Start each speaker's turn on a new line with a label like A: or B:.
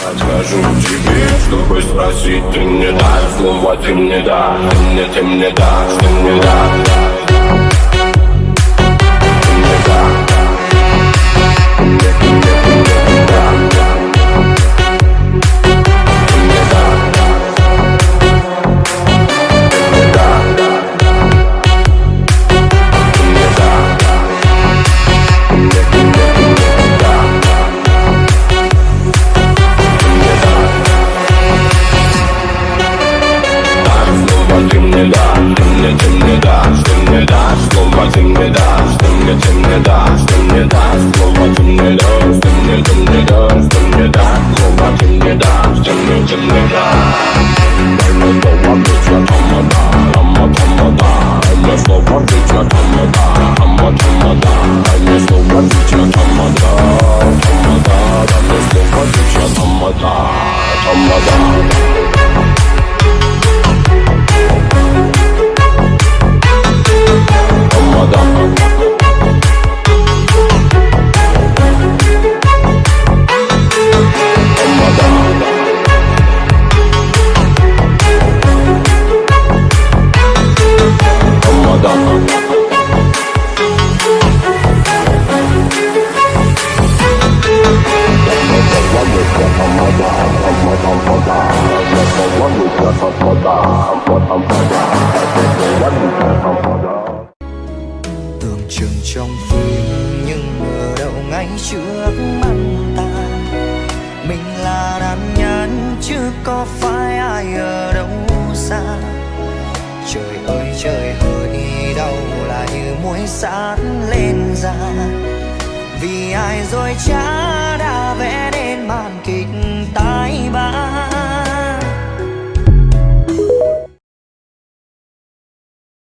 A: Скажу тебе, чтобы спросить, ты мне дашь слово, ты мне дашь, ты мне дашь, ты мне дашь, ты мне дашь, ты мне дашь, ты мне дашь. Ты мне дашь, ты мне дашь, слово ты мне дашь, ты мне дашь, ты мне дашь, слово ты мне дашь, ты мне дашь, ты мне дашь, слово ты мне дашь, ты мне дашь. Дай мне слово, ведь я тамада, дай мне слово, ведь я тамада, дай мне слово, ведь я тамада, дай мне слово, ведь я тамада.
B: Tưởng chừng trong phim nhưng ở đâu ngay trước mắt ta, mình là nạn nhân chứ có phải ai ở đâu xa. Trời ơi trời hỡi đau là như muối sát lên da, vì ai rồi cha đã vẽ nên màn kịch